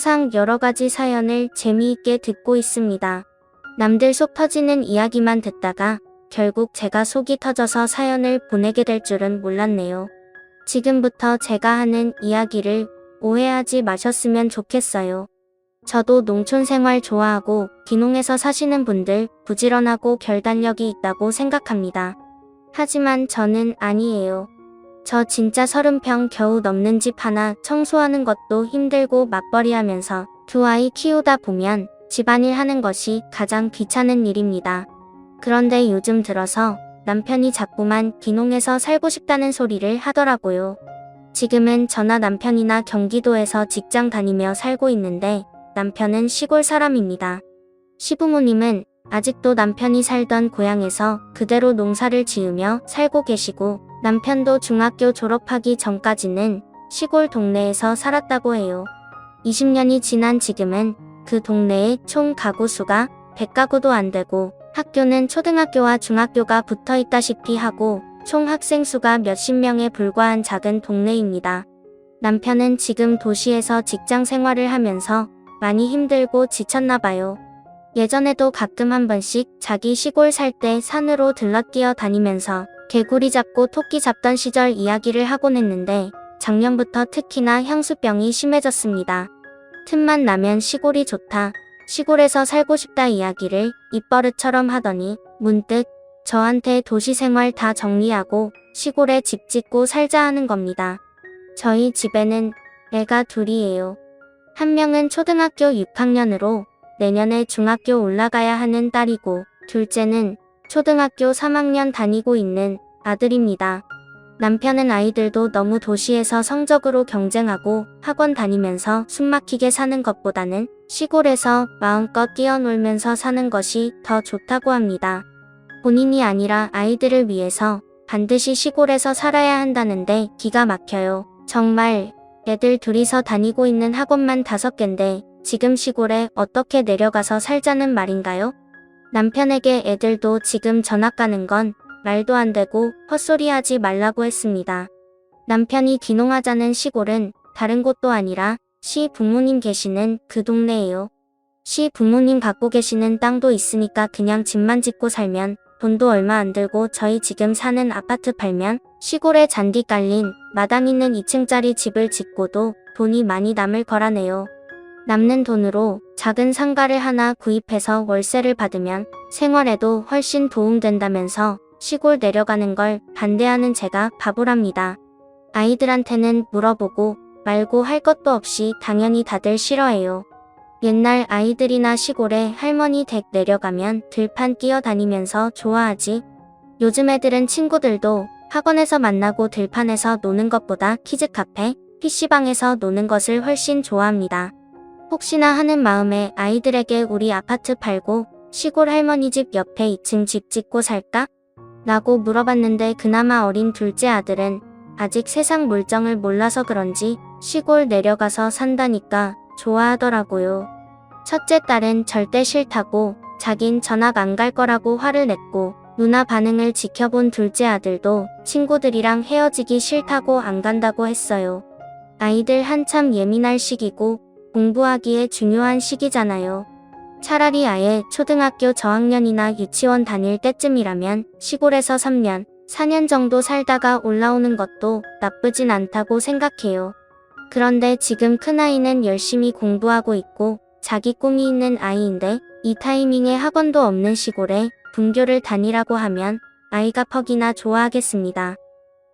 항상 여러가지 사연을 재미있게 듣고 있습니다. 남들 속 터지는 이야기만 듣다가 결국 제가 속이 터져서 사연을 보내게 될 줄은 몰랐네요. 지금부터 제가 하는 이야기를 오해하지 마셨으면 좋겠어요. 저도 농촌 생활 좋아하고 귀농에서 사시는 분들 부지런하고 결단력이 있다고 생각합니다. 하지만 저는 아니에요. 저 진짜 30평 겨우 넘는 집 하나 청소하는 것도 힘들고 맞벌이하면서 두 아이 키우다 보면 집안일 하는 것이 가장 귀찮은 일입니다. 그런데 요즘 들어서 남편이 자꾸만 귀농에서 살고 싶다는 소리를 하더라고요. 지금은 저나 남편이나 경기도에서 직장 다니며 살고 있는데 남편은 시골 사람입니다. 시부모님은 아직도 남편이 살던 고향에서 그대로 농사를 지으며 살고 계시고 남편도 중학교 졸업하기 전까지는 시골 동네에서 살았다고 해요. 20년이 지난 지금은 그 동네의 총 가구 수가 100가구도 안 되고 학교는 초등학교와 중학교가 붙어 있다시피 하고 총 학생 수가 몇십 명에 불과한 작은 동네입니다. 남편은 지금 도시에서 직장 생활을 하면서 많이 힘들고 지쳤나 봐요. 예전에도 가끔 한 번씩 자기 시골 살 때 산으로 들러뛰어 다니면서 개구리 잡고 토끼 잡던 시절 이야기를 하곤 했는데 작년부터 특히나 향수병이 심해졌습니다. 틈만 나면 시골이 좋다, 시골에서 살고 싶다 이야기를 입버릇처럼 하더니 문득 저한테 도시 생활 다 정리하고 시골에 집 짓고 살자 하는 겁니다. 저희 집에는 애가 둘이에요. 한 명은 초등학교 6학년으로 내년에 중학교 올라가야 하는 딸이고 둘째는 초등학교 3학년 다니고 있는 아들입니다. 남편은 아이들도 너무 도시에서 성적으로 경쟁하고 학원 다니면서 숨막히게 사는 것보다는 시골에서 마음껏 뛰어놀면서 사는 것이 더 좋다고 합니다. 본인이 아니라 아이들을 위해서 반드시 시골에서 살아야 한다는데 기가 막혀요. 정말 애들 둘이서 다니고 있는 학원만 5개인데 지금 시골에 어떻게 내려가서 살자는 말인가요? 남편에게 애들도 지금 전학 가는 건 말도 안 되고 헛소리하지 말라고 했습니다. 남편이 귀농하자는 시골은 다른 곳도 아니라 시 부모님 계시는 그 동네예요. 시 부모님 갖고 계시는 땅도 있으니까 그냥 집만 짓고 살면 돈도 얼마 안 들고 저희 지금 사는 아파트 팔면 시골에 잔디 깔린 마당 있는 2층짜리 집을 짓고도 돈이 많이 남을 거라네요. 남는 돈으로 작은 상가를 하나 구입해서 월세를 받으면 생활에도 훨씬 도움된다면서 시골 내려가는 걸 반대하는 제가 바보랍니다. 아이들한테는 물어보고 말고 할 것도 없이 당연히 다들 싫어해요. 옛날 아이들이나 시골에 할머니 댁 내려가면 들판 끼어다니면서 좋아하지. 요즘 애들은 친구들도 학원에서 만나고 들판에서 노는 것보다 키즈카페, PC방에서 노는 것을 훨씬 좋아합니다. 혹시나 하는 마음에 아이들에게 우리 아파트 팔고 시골 할머니 집 옆에 2층 집 짓고 살까? 라고 물어봤는데 그나마 어린 둘째 아들은 아직 세상 물정을 몰라서 그런지 시골 내려가서 산다니까 좋아하더라고요. 첫째 딸은 절대 싫다고 자긴 전학 안 갈 거라고 화를 냈고 누나 반응을 지켜본 둘째 아들도 친구들이랑 헤어지기 싫다고 안 간다고 했어요. 아이들 한참 예민할 시기고 공부하기에 중요한 시기잖아요. 차라리 아예 초등학교 저학년이나 유치원 다닐 때쯤이라면 시골에서 3년, 4년 정도 살다가 올라오는 것도 나쁘진 않다고 생각해요. 그런데 지금 큰아이는 열심히 공부하고 있고 자기 꿈이 있는 아이인데 이 타이밍에 학원도 없는 시골에 분교를 다니라고 하면 아이가 퍽이나 좋아하겠습니다.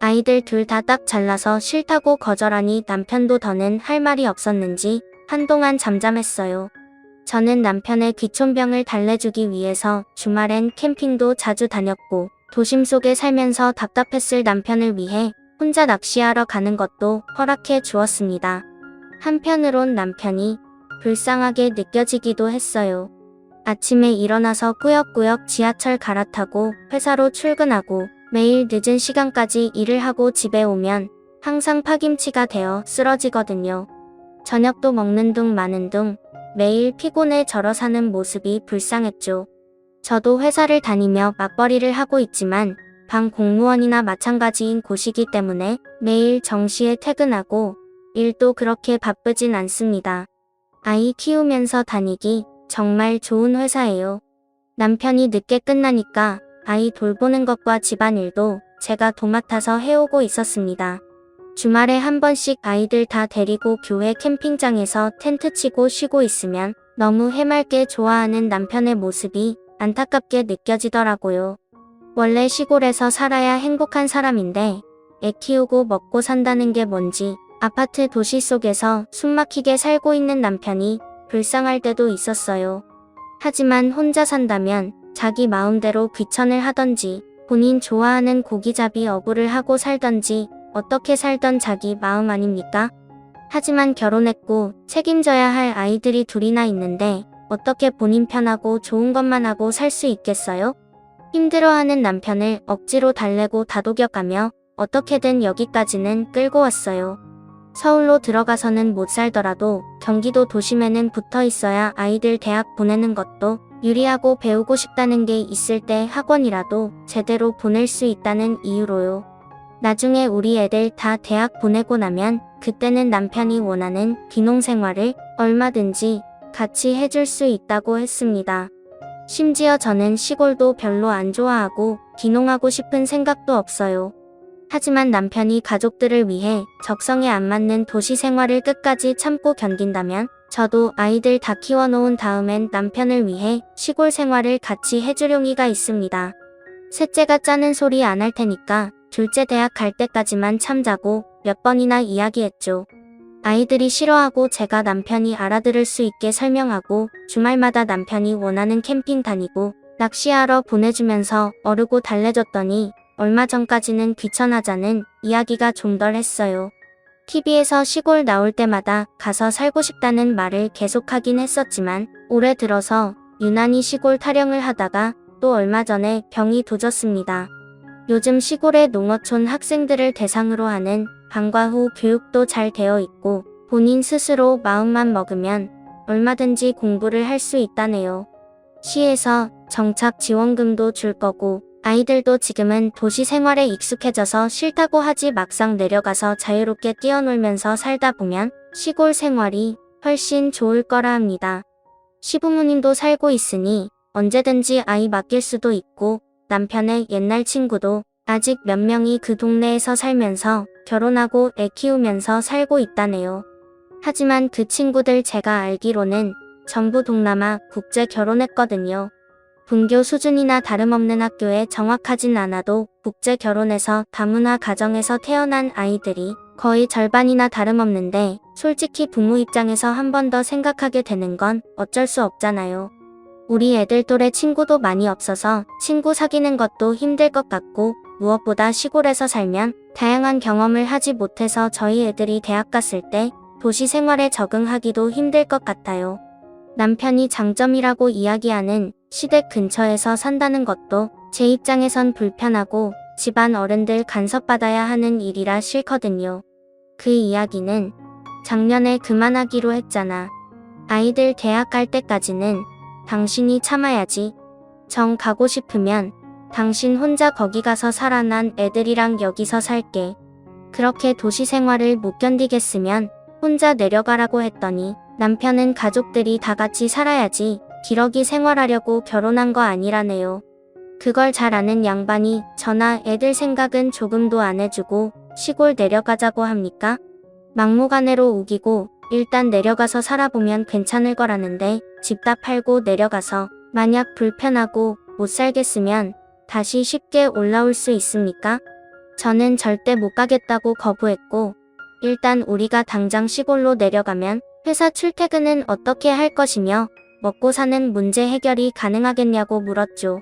아이들 둘 다 딱 잘라서 싫다고 거절하니 남편도 더는 할 말이 없었는지 한동안 잠잠했어요. 저는 남편의 귀촌병을 달래주기 위해서 주말엔 캠핑도 자주 다녔고 도심 속에 살면서 답답했을 남편을 위해 혼자 낚시하러 가는 것도 허락해 주었습니다. 한편으론 남편이 불쌍하게 느껴지기도 했어요. 아침에 일어나서 꾸역꾸역 지하철 갈아타고 회사로 출근하고 매일 늦은 시간까지 일을 하고 집에 오면 항상 파김치가 되어 쓰러지거든요. 저녁도 먹는 둥 마는 둥 매일 피곤해 절어 사는 모습이 불쌍했죠. 저도 회사를 다니며 맞벌이를 하고 있지만 방 공무원이나 마찬가지인 곳이기 때문에 매일 정시에 퇴근하고 일도 그렇게 바쁘진 않습니다. 아이 키우면서 다니기 정말 좋은 회사예요. 남편이 늦게 끝나니까 아이 돌보는 것과 집안일도 제가 도맡아서 해오고 있었습니다. 주말에 한 번씩 아이들 다 데리고 교회 캠핑장에서 텐트 치고 쉬고 있으면 너무 해맑게 좋아하는 남편의 모습이 안타깝게 느껴지더라고요. 원래 시골에서 살아야 행복한 사람인데 애 키우고 먹고 산다는 게 뭔지 아파트 도시 속에서 숨막히게 살고 있는 남편이 불쌍할 때도 있었어요. 하지만 혼자 산다면 자기 마음대로 귀천을 하던지 본인 좋아하는 고기잡이 어부를 하고 살던지 어떻게 살던 자기 마음 아닙니까? 하지만 결혼했고 책임져야 할 아이들이 둘이나 있는데 어떻게 본인 편하고 좋은 것만 하고 살 수 있겠어요? 힘들어하는 남편을 억지로 달래고 다독여가며 어떻게든 여기까지는 끌고 왔어요. 서울로 들어가서는 못 살더라도 경기도 도심에는 붙어 있어야 아이들 대학 보내는 것도 유리하고 배우고 싶다는 게 있을 때 학원이라도 제대로 보낼 수 있다는 이유로요. 나중에 우리 애들 다 대학 보내고 나면 그때는 남편이 원하는 귀농 생활을 얼마든지 같이 해줄 수 있다고 했습니다. 심지어 저는 시골도 별로 안 좋아하고 귀농하고 싶은 생각도 없어요. 하지만 남편이 가족들을 위해 적성에 안 맞는 도시 생활을 끝까지 참고 견딘다면 저도 아이들 다 키워놓은 다음엔 남편을 위해 시골 생활을 같이 해줄 용의가 있습니다. 셋째가 짜는 소리 안 할 테니까 둘째 대학 갈 때까지만 참자고 몇 번이나 이야기했죠. 아이들이 싫어하고 제가 남편이 알아들을 수 있게 설명하고 주말마다 남편이 원하는 캠핑 다니고 낚시하러 보내주면서 어르고 달래줬더니 얼마 전까지는 귀찮아자는 이야기가 좀 덜 했어요. TV에서 시골 나올 때마다 가서 살고 싶다는 말을 계속하긴 했었지만 올해 들어서 유난히 시골 타령을 하다가 또 얼마 전에 병이 도졌습니다. 요즘 시골의 농어촌 학생들을 대상으로 하는 방과 후 교육도 잘 되어 있고 본인 스스로 마음만 먹으면 얼마든지 공부를 할 수 있다네요. 시에서 정착 지원금도 줄 거고 아이들도 지금은 도시 생활에 익숙해져서 싫다고 하지 막상 내려가서 자유롭게 뛰어놀면서 살다 보면 시골 생활이 훨씬 좋을 거라 합니다. 시부모님도 살고 있으니 언제든지 아이 맡길 수도 있고 남편의 옛날 친구도 아직 몇 명이 그 동네에서 살면서 결혼하고 애 키우면서 살고 있다네요. 하지만 그 친구들 제가 알기로는 전부 동남아 국제 결혼했거든요. 분교 수준이나 다름없는 학교에 정확하진 않아도 국제 결혼해서 다문화 가정에서 태어난 아이들이 거의 절반이나 다름없는데 솔직히 부모 입장에서 한 번 더 생각하게 되는 건 어쩔 수 없잖아요. 우리 애들 또래 친구도 많이 없어서 친구 사귀는 것도 힘들 것 같고 무엇보다 시골에서 살면 다양한 경험을 하지 못해서 저희 애들이 대학 갔을 때 도시 생활에 적응하기도 힘들 것 같아요. 남편이 장점이라고 이야기하는 시댁 근처에서 산다는 것도 제 입장에선 불편하고 집안 어른들 간섭받아야 하는 일이라 싫거든요. 그 이야기는 작년에 그만하기로 했잖아. 아이들 대학 갈 때까지는 당신이 참아야지. 정 가고 싶으면 당신 혼자 거기 가서 살아. 난 애들이랑 여기서 살게. 그렇게 도시 생활을 못 견디겠으면 혼자 내려가라고 했더니 남편은 가족들이 다 같이 살아야지 기러기 생활하려고 결혼한 거 아니라네요. 그걸 잘 아는 양반이 저나 애들 생각은 조금도 안 해주고 시골 내려가자고 합니까? 막무가내로 우기고 일단 내려가서 살아보면 괜찮을 거라는데 집 다 팔고 내려가서 만약 불편하고 못 살겠으면 다시 쉽게 올라올 수 있습니까? 저는 절대 못 가겠다고 거부했고 일단 우리가 당장 시골로 내려가면 회사 출퇴근은 어떻게 할 것이며 먹고 사는 문제 해결이 가능하겠냐고 물었죠.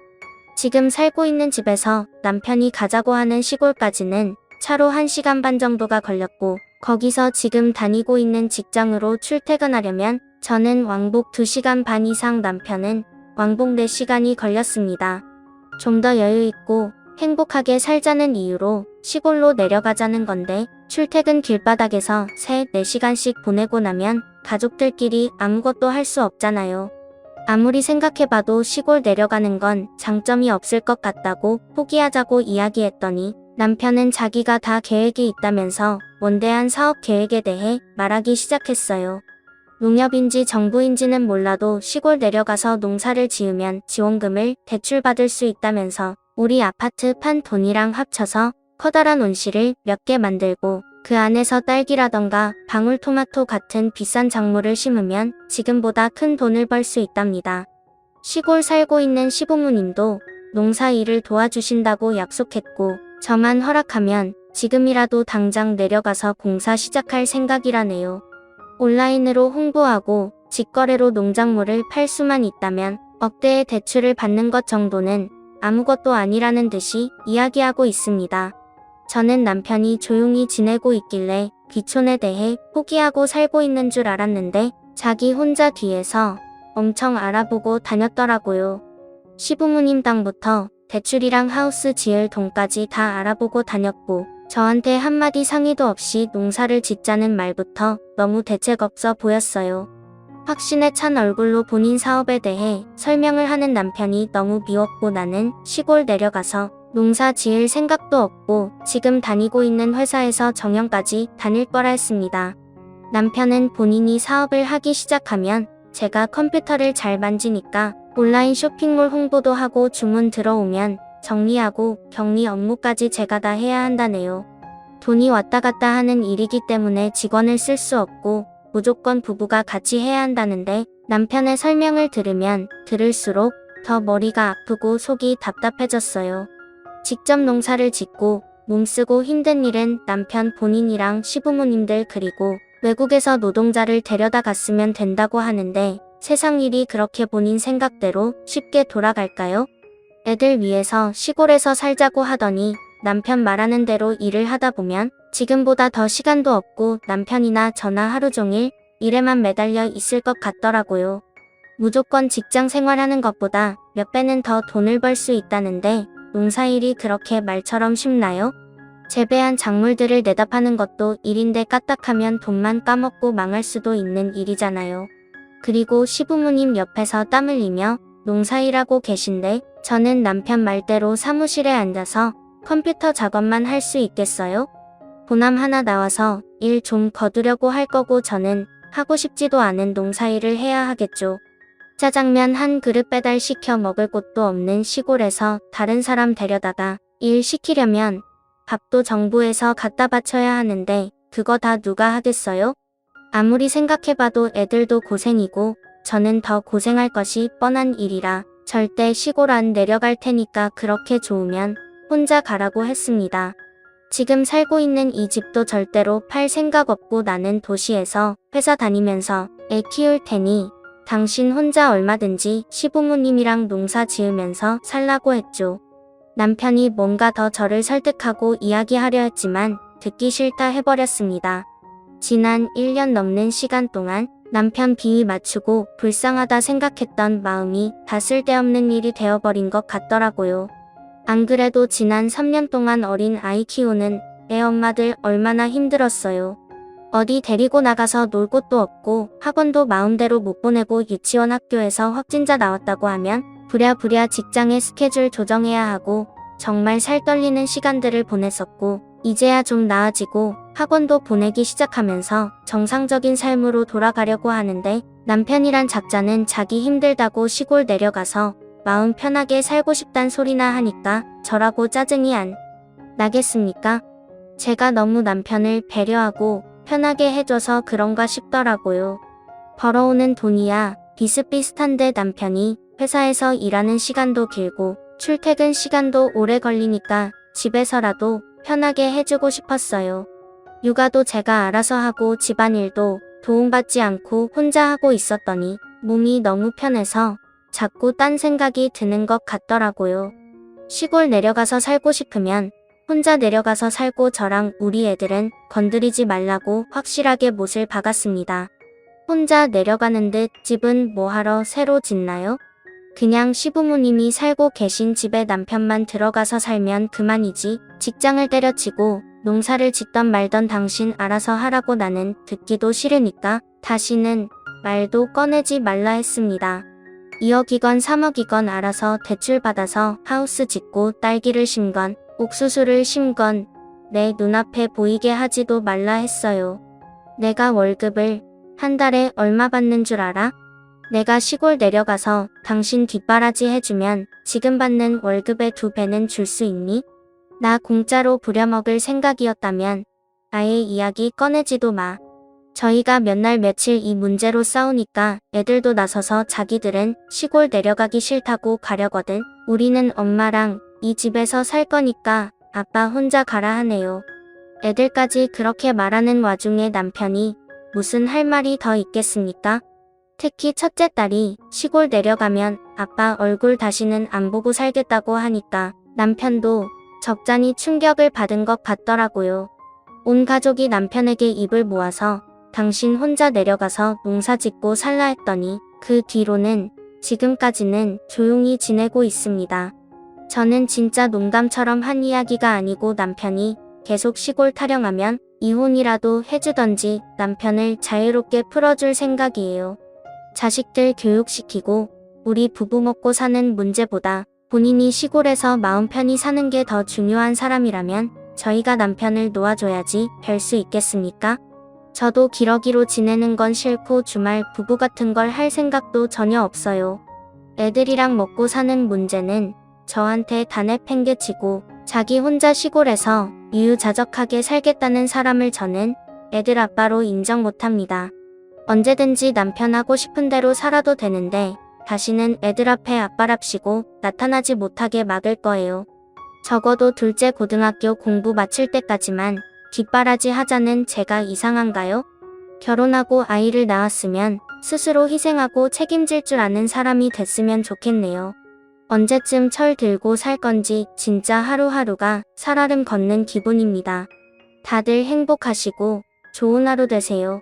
지금 살고 있는 집에서 남편이 가자고 하는 시골까지는 차로 1시간 반 정도가 걸렸고 거기서 지금 다니고 있는 직장으로 출퇴근하려면 저는 왕복 2시간 반 이상 남편은 왕복 4시간이 걸렸습니다. 좀 더 여유있고 행복하게 살자는 이유로 시골로 내려가자는 건데 출퇴근 길바닥에서 3-4시간씩 보내고 나면 가족들끼리 아무것도 할 수 없잖아요. 아무리 생각해봐도 시골 내려가는 건 장점이 없을 것 같다고 포기하자고 이야기했더니 남편은 자기가 다 계획이 있다면서 원대한 사업 계획에 대해 말하기 시작했어요. 농협인지 정부인지는 몰라도 시골 내려가서 농사를 지으면 지원금을 대출받을 수 있다면서 우리 아파트 판 돈이랑 합쳐서 커다란 온실을 몇 개 만들고 그 안에서 딸기라던가 방울토마토 같은 비싼 작물을 심으면 지금보다 큰 돈을 벌 수 있답니다. 시골 살고 있는 시부모님도 농사 일을 도와주신다고 약속했고 저만 허락하면 지금이라도 당장 내려가서 공사 시작할 생각이라네요. 온라인으로 홍보하고 직거래로 농작물을 팔 수만 있다면 억대의 대출을 받는 것 정도는 아무것도 아니라는 듯이 이야기하고 있습니다. 저는 남편이 조용히 지내고 있길래 귀촌에 대해 포기하고 살고 있는 줄 알았는데 자기 혼자 뒤에서 엄청 알아보고 다녔더라고요. 시부모님 땅부터 대출이랑 하우스 지을 돈까지 다 알아보고 다녔고 저한테 한마디 상의도 없이 농사를 짓자는 말부터 너무 대책 없어 보였어요. 확신에 찬 얼굴로 본인 사업에 대해 설명을 하는 남편이 너무 미웠고 나는 시골 내려가서 농사 지을 생각도 없고 지금 다니고 있는 회사에서 정년까지 다닐 거라 했습니다. 남편은 본인이 사업을 하기 시작하면 제가 컴퓨터를 잘 만지니까 온라인 쇼핑몰 홍보도 하고 주문 들어오면 정리하고 격리 업무까지 제가 다 해야 한다네요. 돈이 왔다 갔다 하는 일이기 때문에 직원을 쓸 수 없고 무조건 부부가 같이 해야 한다는데 남편의 설명을 들으면 들을수록 더 머리가 아프고 속이 답답해졌어요. 직접 농사를 짓고 몸쓰고 힘든 일은 남편 본인이랑 시부모님들 그리고 외국에서 노동자를 데려다 갔으면 된다고 하는데 세상 일이 그렇게 본인 생각대로 쉽게 돌아갈까요? 애들 위해서 시골에서 살자고 하더니 남편 말하는 대로 일을 하다 보면 지금보다 더 시간도 없고 남편이나 저나 하루 종일 일에만 매달려 있을 것 같더라고요. 무조건 직장 생활하는 것보다 몇 배는 더 돈을 벌 수 있다는데 농사일이 그렇게 말처럼 쉽나요? 재배한 작물들을 내다 파는 것도 일인데 까딱하면 돈만 까먹고 망할 수도 있는 일이잖아요. 그리고 시부모님 옆에서 땀 흘리며 농사일하고 계신데 저는 남편 말대로 사무실에 앉아서 컴퓨터 작업만 할 수 있겠어요? 보람 하나 나와서 일 좀 거두려고 할 거고 저는 하고 싶지도 않은 농사일을 해야 하겠죠. 짜장면 한 그릇 배달시켜 먹을 곳도 없는 시골에서 다른 사람 데려다가 일 시키려면 밥도 정부에서 갖다 바쳐야 하는데 그거 다 누가 하겠어요? 아무리 생각해봐도 애들도 고생이고 저는 더 고생할 것이 뻔한 일이라 절대 시골 안 내려갈 테니까 그렇게 좋으면 혼자 가라고 했습니다. 지금 살고 있는 이 집도 절대로 팔 생각 없고 나는 도시에서 회사 다니면서 애 키울 테니 당신 혼자 얼마든지 시부모님이랑 농사 지으면서 살라고 했죠. 남편이 뭔가 더 저를 설득하고 이야기하려 했지만 듣기 싫다 해버렸습니다. 지난 1년 넘는 시간 동안 남편 비위 맞추고 불쌍하다 생각했던 마음이 다 쓸데없는 일이 되어버린 것 같더라고요. 안 그래도 지난 3년 동안 어린 아이 키우는 애 엄마들 얼마나 힘들었어요. 어디 데리고 나가서 놀 곳도 없고 학원도 마음대로 못 보내고 유치원 학교에서 확진자 나왔다고 하면 부랴부랴 직장의 스케줄 조정해야 하고 정말 살 떨리는 시간들을 보냈었고 이제야 좀 나아지고 학원도 보내기 시작하면서 정상적인 삶으로 돌아가려고 하는데 남편이란 작자는 자기 힘들다고 시골 내려가서 마음 편하게 살고 싶단 소리나 하니까 저라고 짜증이 안 나겠습니까? 제가 너무 남편을 배려하고 편하게 해줘서 그런가 싶더라고요. 벌어오는 돈이야 비슷비슷한데 남편이 회사에서 일하는 시간도 길고 출퇴근 시간도 오래 걸리니까 집에서라도 편하게 해주고 싶었어요. 육아도 제가 알아서 하고 집안일도 도움받지 않고 혼자 하고 있었더니 몸이 너무 편해서 자꾸 딴 생각이 드는 것 같더라고요. 시골 내려가서 살고 싶으면 혼자 내려가서 살고 저랑 우리 애들은 건드리지 말라고 확실하게 못을 박았습니다. 혼자 내려가는 듯 집은 뭐하러 새로 짓나요? 그냥 시부모님이 살고 계신 집에 남편만 들어가서 살면 그만이지 직장을 때려치고 농사를 짓던 말던 당신 알아서 하라고 나는 듣기도 싫으니까 다시는 말도 꺼내지 말라 했습니다. 2억이건 3억이건 알아서 대출 받아서 하우스 짓고 딸기를 심건 옥수수를 심건 내 눈앞에 보이게 하지도 말라 했어요. 내가 월급을 한 달에 얼마 받는 줄 알아? 내가 시골 내려가서 당신 뒷바라지 해주면 지금 받는 월급의 2배는 줄 수 있니? 나 공짜로 부려먹을 생각이었다면 아예 이야기 꺼내지도 마. 저희가 몇 날 며칠 이 문제로 싸우니까 애들도 나서서 자기들은 시골 내려가기 싫다고 가려거든. 우리는 엄마랑 이 집에서 살 거니까 아빠 혼자 가라 하네요. 애들까지 그렇게 말하는 와중에 남편이 무슨 할 말이 더 있겠습니까? 특히 첫째 딸이 시골 내려가면 아빠 얼굴 다시는 안 보고 살겠다고 하니까 남편도 적잖이 충격을 받은 것 같더라고요. 온 가족이 남편에게 입을 모아서 당신 혼자 내려가서 농사 짓고 살라 했더니 그 뒤로는 지금까지는 조용히 지내고 있습니다. 저는 진짜 농담처럼 한 이야기가 아니고 남편이 계속 시골 타령하면 이혼이라도 해주던지 남편을 자유롭게 풀어줄 생각이에요. 자식들 교육시키고 우리 부부 먹고 사는 문제보다 본인이 시골에서 마음 편히 사는 게 더 중요한 사람이라면 저희가 남편을 놓아줘야지 별 수 있겠습니까? 저도 기러기로 지내는 건 싫고 주말 부부 같은 걸 할 생각도 전혀 없어요. 애들이랑 먹고 사는 문제는 저한테 다 내팽개치고 자기 혼자 시골에서 유유자적하게 살겠다는 사람을 저는 애들 아빠로 인정 못합니다. 언제든지 남편 하고 싶은 대로 살아도 되는데 다시는 애들 앞에 아빠랍시고 나타나지 못하게 막을 거예요. 적어도 둘째 고등학교 공부 마칠 때까지만 뒷바라지 하자는 제가 이상한가요? 결혼하고 아이를 낳았으면 스스로 희생하고 책임질 줄 아는 사람이 됐으면 좋겠네요. 언제쯤 철 들고 살 건지 진짜 하루하루가 살얼음 걷는 기분입니다. 다들 행복하시고 좋은 하루 되세요.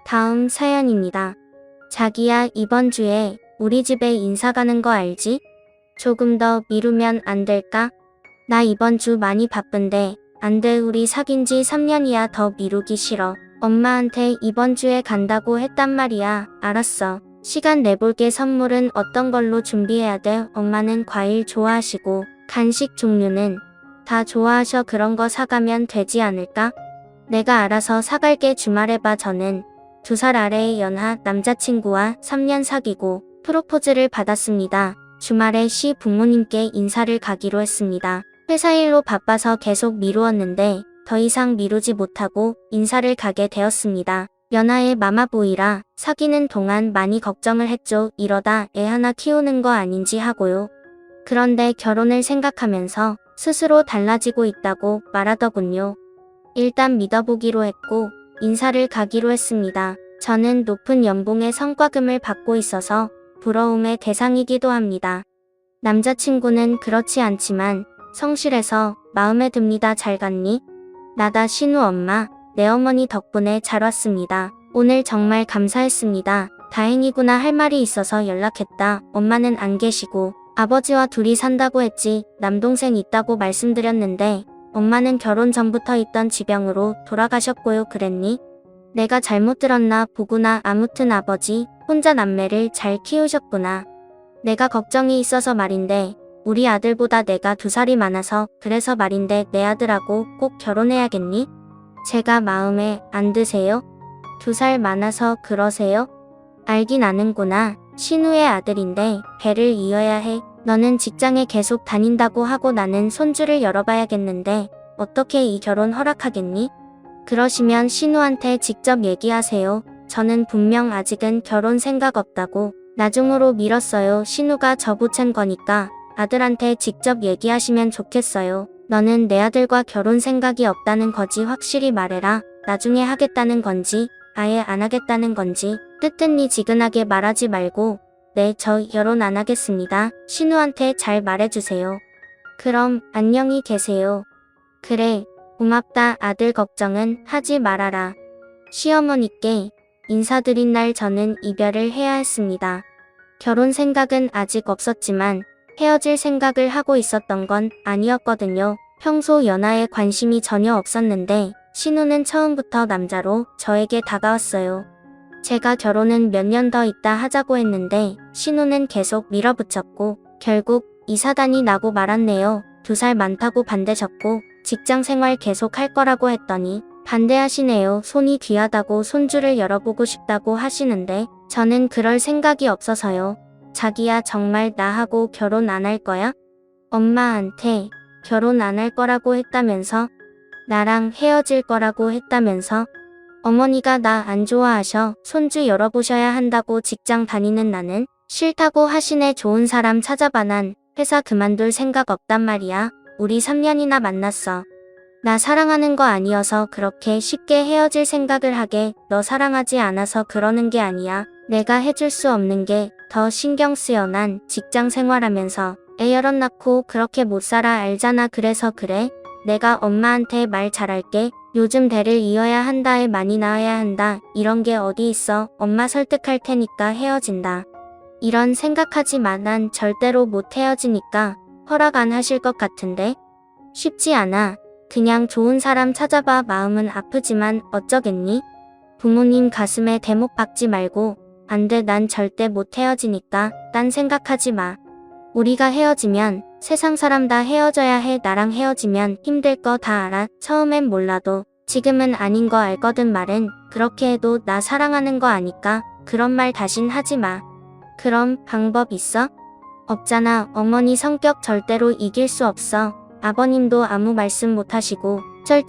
다음 사연입니다. 자기야, 이번 주에 우리 집에 인사 가는 거 알지? 조금 더 미루면 안 될까? 나 이번 주 많이 바쁜데 안 돼. 우리 사귄 지 3년이야. 더 미루기 싫어. 엄마한테 이번 주에 간다고 했단 말이야. 알았어. 시간 내볼게. 선물은 어떤 걸로 준비해야 돼? 엄마는 과일 좋아하시고 간식 종류는 다 좋아하셔. 그런 거 사가면 되지 않을까? 내가 알아서 사갈게. 주말에 봐. 저는 2살 아래의 연하 남자친구와 3년 사귀고 프로포즈를 받았습니다. 주말에 시 부모님께 인사를 가기로 했습니다. 회사 일로 바빠서 계속 미루었는데 더 이상 미루지 못하고 인사를 가게 되었습니다. 연하의 마마보이라 사귀는 동안 많이 걱정을 했죠. 이러다 애 하나 키우는 거 아닌지 하고요. 그런데 결혼을 생각하면서 스스로 달라지고 있다고 말하더군요. 일단 믿어보기로 했고 인사를 가기로 했습니다. 저는 높은 연봉의 성과금을 받고 있어서 부러움의 대상이기도 합니다. 남자친구는 그렇지 않지만 성실해서 마음에 듭니다. 잘 갔니? 나다 신우 엄마. 내 어머니 덕분에 잘 왔습니다. 오늘 정말 감사했습니다. 다행이구나. 할 말이 있어서 연락했다. 엄마는 안 계시고 아버지와 둘이 산다고 했지. 남동생 있다고 말씀드렸는데 엄마는 결혼 전부터 있던 지병으로 돌아가셨고요. 그랬니? 내가 잘못 들었나 보구나. 아무튼 아버지 혼자 남매를 잘 키우셨구나. 내가 걱정이 있어서 말인데 우리 아들보다 내가 2살이 많아서 그래서 말인데 내 아들하고 꼭 결혼해야겠니? 제가 마음에 안 드세요? 2살 많아서 그러세요? 알긴 아는구나. 신우의 아들인데 배를 이어야 해. 너는 직장에 계속 다닌다고 하고 나는 손주를 열어봐야겠는데 어떻게 이 결혼 허락하겠니? 그러시면 신우한테 직접 얘기하세요. 저는 분명 아직은 결혼 생각 없다고 나중으로 미뤘어요. 신우가 저보챈 거니까 아들한테 직접 얘기하시면 좋겠어요. 너는 내 아들과 결혼 생각이 없다는 거지. 확실히 말해라. 나중에 하겠다는 건지 아예 안 하겠다는 건지. 뜨뜻미지근하게 말하지 말고 네, 저 결혼 안 하겠습니다. 신우한테 잘 말해주세요. 그럼 안녕히 계세요. 그래, 고맙다. 아들 걱정은 하지 말아라. 시어머니께 인사드린 날 저는 이별을 해야 했습니다. 결혼 생각은 아직 없었지만 헤어질 생각을 하고 있었던 건 아니었거든요. 평소 연하에 관심이 전혀 없었는데 신우는 처음부터 남자로 저에게 다가왔어요. 제가 결혼은 몇 년 더 있다 하자고 했는데 신우는 계속 밀어붙였고 결국 이사단이 나고 말았네요. 2살 많다고 반대셨고 직장 생활 계속 할 거라고 했더니 반대하시네요. 손이 귀하다고 손주를 열어보고 싶다고 하시는데 저는 그럴 생각이 없어서요. 자기야 정말 나하고 결혼 안 할 거야? 엄마한테 결혼 안 할 거라고 했다면서? 나랑 헤어질 거라고 했다면서? 어머니가 나 안 좋아하셔. 손주 열어보셔야 한다고 직장 다니는 나는 싫다고 하시네. 좋은 사람 찾아봐. 난 회사 그만둘 생각 없단 말이야. 우리 3년이나 만났어. 나 사랑하는 거 아니어서 그렇게 쉽게 헤어질 생각을 하게. 너 사랑하지 않아서 그러는 게 아니야. 내가 해줄 수 없는 게 더 신경 쓰여. 난 직장 생활하면서 애 여럿 낳고 그렇게 못 살아 알잖아. 그래서 그래. 내가 엄마한테 말 잘할게. 요즘 대를 이어야 한다. 애 많이 낳아야 한다. 이런 게 어디 있어. 엄마 설득할 테니까 헤어진다. 이런 생각하지 마. 난 절대로 못 헤어지니까 허락 안 하실 것 같은데. 쉽지 않아. 그냥 좋은 사람 찾아봐. 마음은 아프지만 어쩌겠니? 부모님 가슴에 대목 박지 말고. 안 돼. 난 절대 못 헤어지니까 딴 생각하지 마. 우리가 헤어지면 세상 사람 다 헤어져야 해. 나랑 헤어지면 힘들 거 다 알아. 처음엔 몰라도 지금은 아닌 거 알거든. 말은 그렇게 해도 나 사랑하는 거 아니까 그런 말 다신 하지 마. 그럼 방법 있어? 없잖아. 어머니 성격 절대로 이길 수 없어. 아버님도 아무 말씀 못 하시고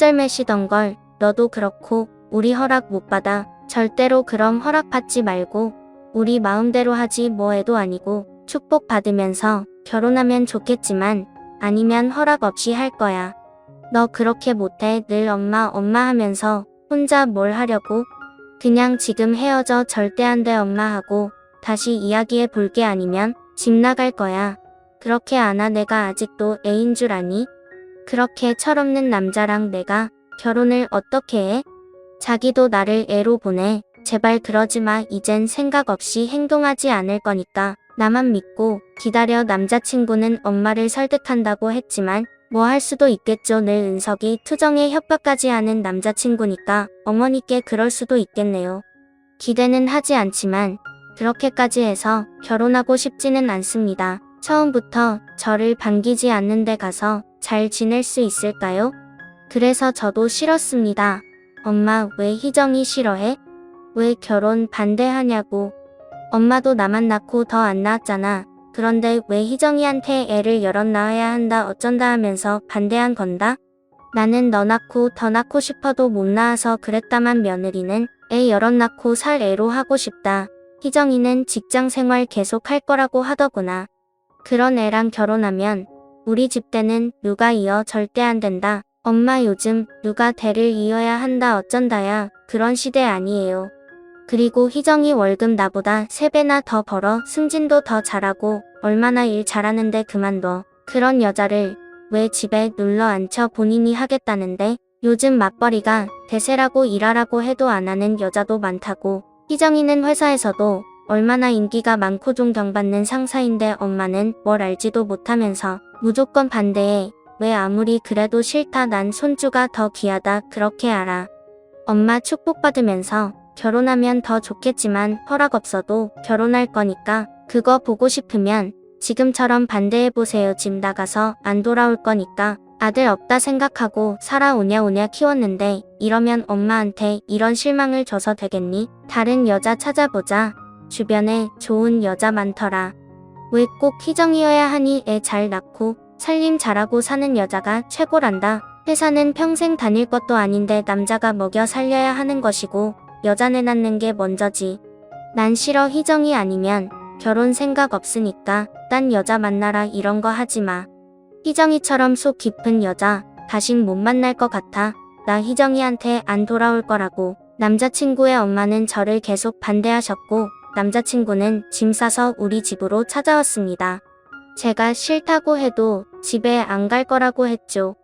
쩔쩔매시던걸. 너도 그렇고 우리 허락 못 받아. 절대로 그럼 허락 받지 말고 우리 마음대로 하지. 뭐 애도 아니고 축복 받으면서 결혼하면 좋겠지만 아니면 허락 없이 할 거야. 너 그렇게 못해. 늘 엄마 엄마 하면서 혼자 뭘 하려고. 그냥 지금 헤어져. 절대 안 돼. 엄마 하고 다시 이야기해 볼게. 아니면 집 나갈 거야. 그렇게 안 하. 내가 아직도 애인 줄 아니? 그렇게 철없는 남자랑 내가 결혼을 어떻게 해? 자기도 나를 애로 보내. 제발 그러지 마. 이젠 생각 없이 행동하지 않을 거니까 나만 믿고 기다려. 남자친구는 엄마를 설득한다고 했지만 뭐 할 수도 있겠죠. 늘 은석이 투정에 협박까지 하는 남자친구니까 어머니께 그럴 수도 있겠네요. 기대는 하지 않지만 그렇게까지 해서 결혼하고 싶지는 않습니다. 처음부터 저를 반기지 않는 데 가서 잘 지낼 수 있을까요? 그래서 저도 싫었습니다. 엄마 왜 희정이 싫어해? 왜 결혼 반대하냐고. 엄마도 나만 낳고 더 안 낳았잖아. 그런데 왜 희정이한테 애를 여럿 낳아야 한다 어쩐다 하면서 반대한 건다? 나는 너 낳고 더 낳고 싶어도 못 낳아서 그랬다만 며느리는 애 여럿 낳고 살 애로 하고 싶다. 희정이는 직장 생활 계속 할 거라고 하더구나. 그런 애랑 결혼하면 우리 집대는 누가 이어. 절대 안 된다. 엄마 요즘 누가 대를 이어야 한다 어쩐다야. 그런 시대 아니에요. 그리고 희정이 월급 나보다 3배나 더 벌어. 승진도 더 잘하고 얼마나 일 잘하는데 그만둬. 그런 여자를 왜 집에 눌러 앉혀. 본인이 하겠다는데. 요즘 맞벌이가 대세라고. 일하라고 해도 안 하는 여자도 많다고. 희정이는 회사에서도 얼마나 인기가 많고 존경받는 상사인데 엄마는 뭘 알지도 못하면서 무조건 반대해. 왜 아무리 그래도 싫다. 난 손주가 더 귀하다. 그렇게 알아. 엄마 축복받으면서 결혼하면 더 좋겠지만 허락 없어도 결혼할 거니까 그거 보고 싶으면 지금처럼 반대해보세요. 집 나가서 안 돌아올 거니까. 아들 없다 생각하고 살아 오냐오냐 키웠는데 이러면 엄마한테 이런 실망을 줘서 되겠니? 다른 여자 찾아보자. 주변에 좋은 여자 많더라. 왜 꼭 희정이어야 하니? 애 잘 낳고 살림 잘하고 사는 여자가 최고란다. 회사는 평생 다닐 것도 아닌데 남자가 먹여 살려야 하는 것이고 여자네 낳는 게 먼저지. 난 싫어. 희정이 아니면 결혼 생각 없으니까 딴 여자 만나라. 이런 거 하지 마. 희정이처럼 속 깊은 여자 다신 못 만날 것 같아. 나 희정이한테 안 돌아올 거라고. 남자친구의 엄마는 저를 계속 반대하셨고 남자친구는 짐 싸서 우리 집으로 찾아왔습니다. 제가 싫다고 해도 집에 안 갈 거라고 했죠.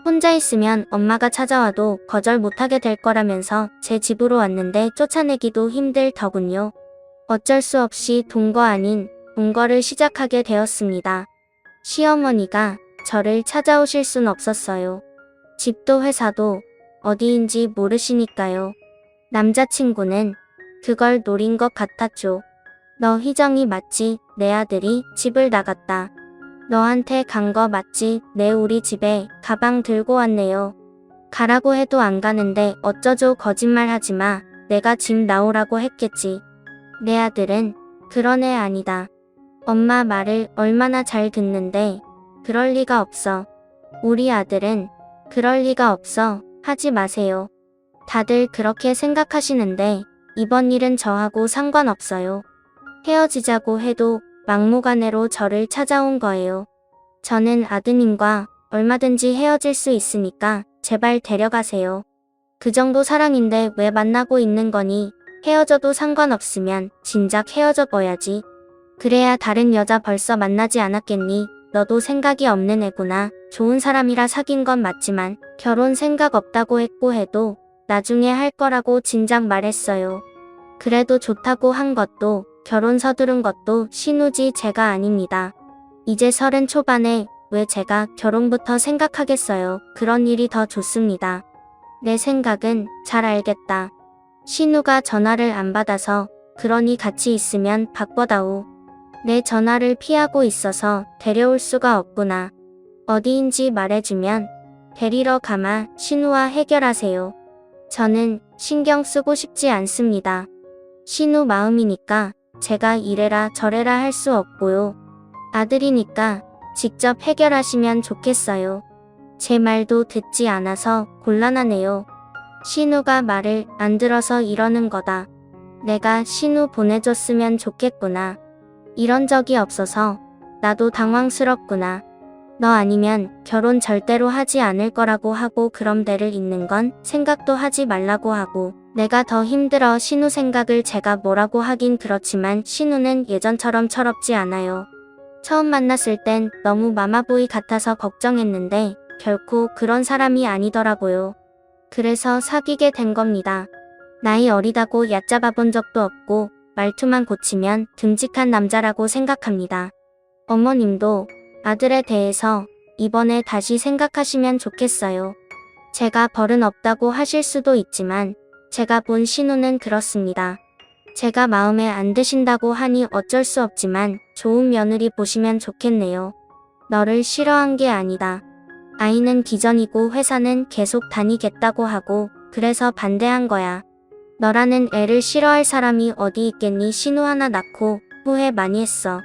혼자 있으면 엄마가 찾아와도 거절 못하게 될 거라면서 제 집으로 왔는데 쫓아내기도 힘들더군요. 어쩔 수 없이 동거 아닌 동거를 시작하게 되었습니다. 시어머니가 저를 찾아오실 순 없었어요. 집도 회사도 어디인지 모르시니까요. 남자친구는 그걸 노린 것 같았죠. 너 희정이 맞지? 내 아들이 집을 나갔다. 너한테 간 거 맞지? 네 우리 집에 가방 들고 왔네요. 가라고 해도 안 가는데 어쩌죠. 거짓말 하지 마. 내가 집 나오라고 했겠지. 내 아들은 그런 애 아니다. 엄마 말을 얼마나 잘 듣는데. 그럴 리가 없어. 우리 아들은 그럴 리가 없어. 하지 마세요. 다들 그렇게 생각하시는데 이번 일은 저하고 상관없어요. 헤어지자고 해도 막무가내로 저를 찾아온 거예요. 저는 아드님과 얼마든지 헤어질 수 있으니까 제발 데려가세요. 그 정도 사랑인데 왜 만나고 있는 거니? 헤어져도 상관없으면 진작 헤어져버야지. 그래야 다른 여자 벌써 만나지 않았겠니? 너도 생각이 없는 애구나. 좋은 사람이라 사귄 건 맞지만 결혼 생각 없다고 했고 해도 나중에 할 거라고 진작 말했어요. 그래도 좋다고 한 것도 결혼 서두른 것도 신우지 제가 아닙니다. 이제 30 초반에 왜 제가 결혼부터 생각하겠어요. 그런 일이 더 좋습니다. 내 생각은 잘 알겠다. 신우가 전화를 안 받아서 그러니 같이 있으면 바꿔다오. 내 전화를 피하고 있어서 데려올 수가 없구나. 어디인지 말해주면 데리러 가마. 신우와 해결하세요. 저는 신경 쓰고 싶지 않습니다. 신우 마음이니까 제가 이래라 저래라 할 수 없고요. 아들이니까 직접 해결하시면 좋겠어요. 제 말도 듣지 않아서 곤란하네요. 신우가 말을 안 들어서 이러는 거다. 내가 신우 보내줬으면 좋겠구나. 이런 적이 없어서 나도 당황스럽구나. 너 아니면 결혼 절대로 하지 않을 거라고 하고 그럼 대를 잇는 건 생각도 하지 말라고 하고 내가 더 힘들어. 신우 생각을 제가 뭐라고 하긴 그렇지만 신우는 예전처럼 철없지 않아요. 처음 만났을 땐 너무 마마보이 같아서 걱정했는데 결코 그런 사람이 아니더라고요. 그래서 사귀게 된 겁니다. 나이 어리다고 얕잡아 본 적도 없고 말투만 고치면 듬직한 남자라고 생각합니다. 어머님도 아들에 대해서 이번에 다시 생각하시면 좋겠어요. 제가 벌은 없다고 하실 수도 있지만 제가 본 신우는 그렇습니다. 제가 마음에 안 드신다고 하니 어쩔 수 없지만 좋은 며느리 보시면 좋겠네요. 너를 싫어한 게 아니다. 아이는 기전이고 회사는 계속 다니겠다고 하고 그래서 반대한 거야. 너라는 애를 싫어할 사람이 어디 있겠니? 신우 하나 낳고 후회 많이 했어.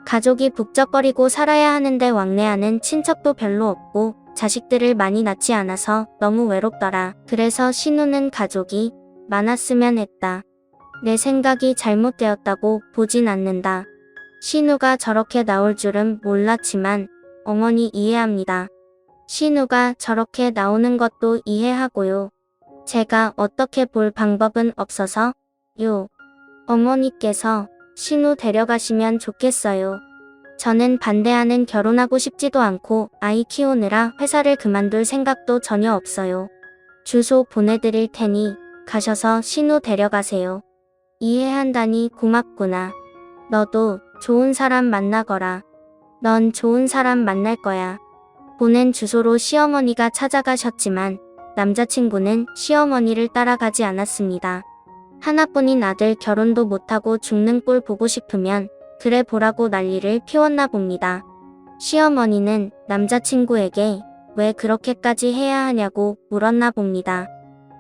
가족이 북적거리고 살아야 하는데 왕래하는 친척도 별로 없고 자식들을 많이 낳지 않아서 너무 외롭더라. 그래서 신우는 가족이 많았으면 했다. 내 생각이 잘못되었다고 보진 않는다. 신우가 저렇게 나올 줄은 몰랐지만 어머니 이해합니다. 신우가 저렇게 나오는 것도 이해하고요. 제가 어떻게 볼 방법은 없어서 요. 어머니께서 신우 데려가시면 좋겠어요. 저는 반대하는 결혼하고 싶지도 않고 아이 키우느라 회사를 그만둘 생각도 전혀 없어요. 주소 보내드릴 테니 가셔서 신우 데려가세요. 이해한다니 고맙구나. 너도 좋은 사람 만나거라. 넌 좋은 사람 만날 거야. 보낸 주소로 시어머니가 찾아가셨지만 남자친구는 시어머니를 따라가지 않았습니다. 하나뿐인 아들 결혼도 못하고 죽는 꼴 보고 싶으면 그래 보라고 난리를 피웠나 봅니다. 시어머니는 남자친구에게 왜 그렇게까지 해야 하냐고 물었나 봅니다.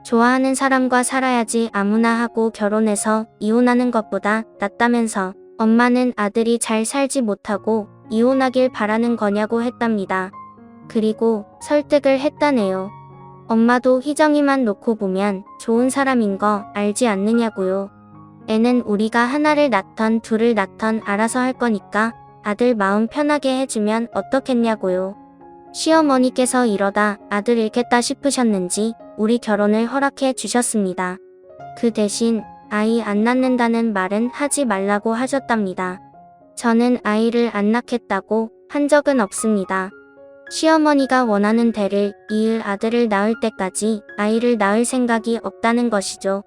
좋아하는 사람과 살아야지 아무나 하고 결혼해서 이혼하는 것보다 낫다면서 엄마는 아들이 잘 살지 못하고 이혼하길 바라는 거냐고 했답니다. 그리고 설득을 했다네요. 엄마도 희정이만 놓고 보면 좋은 사람인 거 알지 않느냐고요. 애는 우리가 하나를 낳던 둘을 낳던 알아서 할 거니까 아들 마음 편하게 해주면 어떻겠냐고요. 시어머니께서 이러다 아들 잃겠다 싶으셨는지 우리 결혼을 허락해 주셨습니다. 그 대신 아이 안 낳는다는 말은 하지 말라고 하셨답니다. 저는 아이를 안 낳겠다고 한 적은 없습니다. 시어머니가 원하는 대를 이을 아들을 낳을 때까지 아이를 낳을 생각이 없다는 것이죠.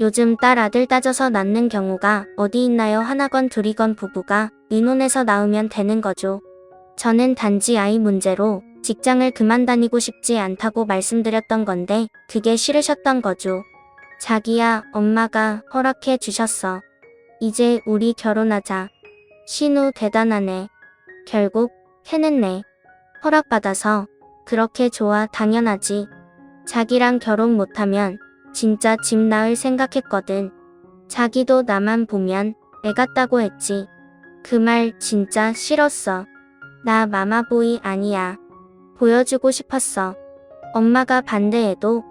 요즘 딸 아들 따져서 낳는 경우가 어디 있나요? 하나건 둘이건 부부가 의논해서 낳으면 되는 거죠. 저는 단지 아이 문제로 직장을 그만 다니고 싶지 않다고 말씀드렸던 건데 그게 싫으셨던 거죠. 자기야, 엄마가 허락해 주셨어. 이제 우리 결혼하자. 신우 대단하네. 결국 해냈네. 허락받아서 그렇게 좋아. 당연하지. 자기랑 결혼 못하면 진짜 집 나을 생각했거든. 자기도 나만 보면 애 같다고 했지. 그 말 진짜 싫었어. 나 마마보이 아니야. 보여주고 싶었어. 엄마가 반대해도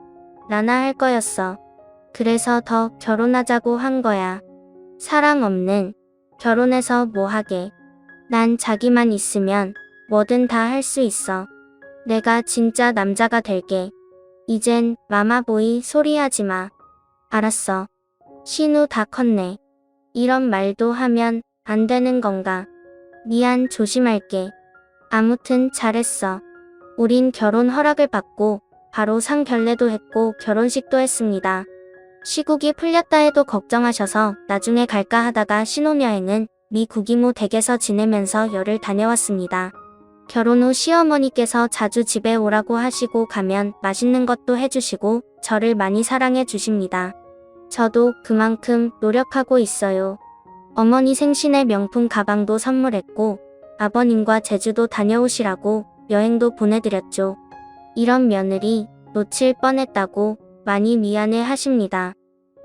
나나 할 거였어. 그래서 더 결혼하자고 한 거야. 사랑 없는 결혼해서 뭐 하게. 난 자기만 있으면 뭐든 다 할 수 있어. 내가 진짜 남자가 될게. 이젠 마마보이 소리 하지 마. 알았어. 신우 다 컸네. 이런 말도 하면 안 되는 건가? 미안, 조심할게. 아무튼 잘했어. 우린 결혼 허락을 받고 바로 상견례도 했고 결혼식도 했습니다. 시국이 풀렸다 해도 걱정하셔서 나중에 갈까 하다가 신혼여행은 미국 이모 댁에서 지내면서 열흘 다녀왔습니다. 결혼 후 시어머니께서 자주 집에 오라고 하시고 가면 맛있는 것도 해주시고 저를 많이 사랑해 주십니다. 저도 그만큼 노력하고 있어요. 어머니 생신에 명품 가방도 선물했고 아버님과 제주도 다녀오시라고 여행도 보내드렸죠. 이런 며느리 놓칠 뻔했다고 많이 미안해 하십니다.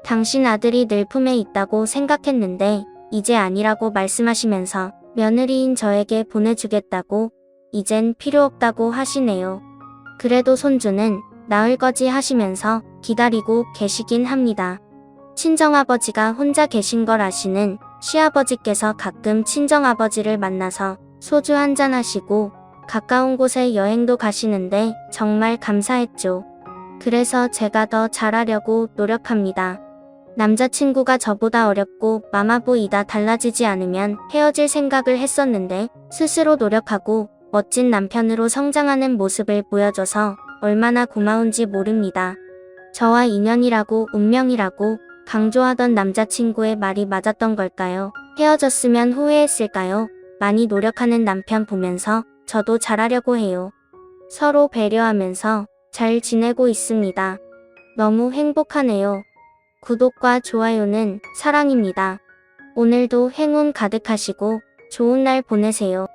당신 아들이 늘 품에 있다고 생각했는데 이제 아니라고 말씀하시면서 며느리인 저에게 보내주겠다고 이젠 필요 없다고 하시네요. 그래도 손주는 낳을 거지 하시면서 기다리고 계시긴 합니다. 친정아버지가 혼자 계신 걸 아시는 시아버지께서 가끔 친정아버지를 만나서 소주 한잔 하시고 가까운 곳에 여행도 가시는데 정말 감사했죠. 그래서 제가 더 잘하려고 노력합니다. 남자친구가 저보다 어렵고 마마보이다 달라지지 않으면 헤어질 생각을 했었는데 스스로 노력하고 멋진 남편으로 성장하는 모습을 보여줘서 얼마나 고마운지 모릅니다. 저와 인연이라고 운명이라고 강조하던 남자친구의 말이 맞았던 걸까요? 헤어졌으면 후회했을까요? 많이 노력하는 남편 보면서 저도 잘하려고 해요. 서로 배려하면서 잘 지내고 있습니다. 너무 행복하네요. 구독과 좋아요는 사랑입니다. 오늘도 행운 가득하시고 좋은 날 보내세요.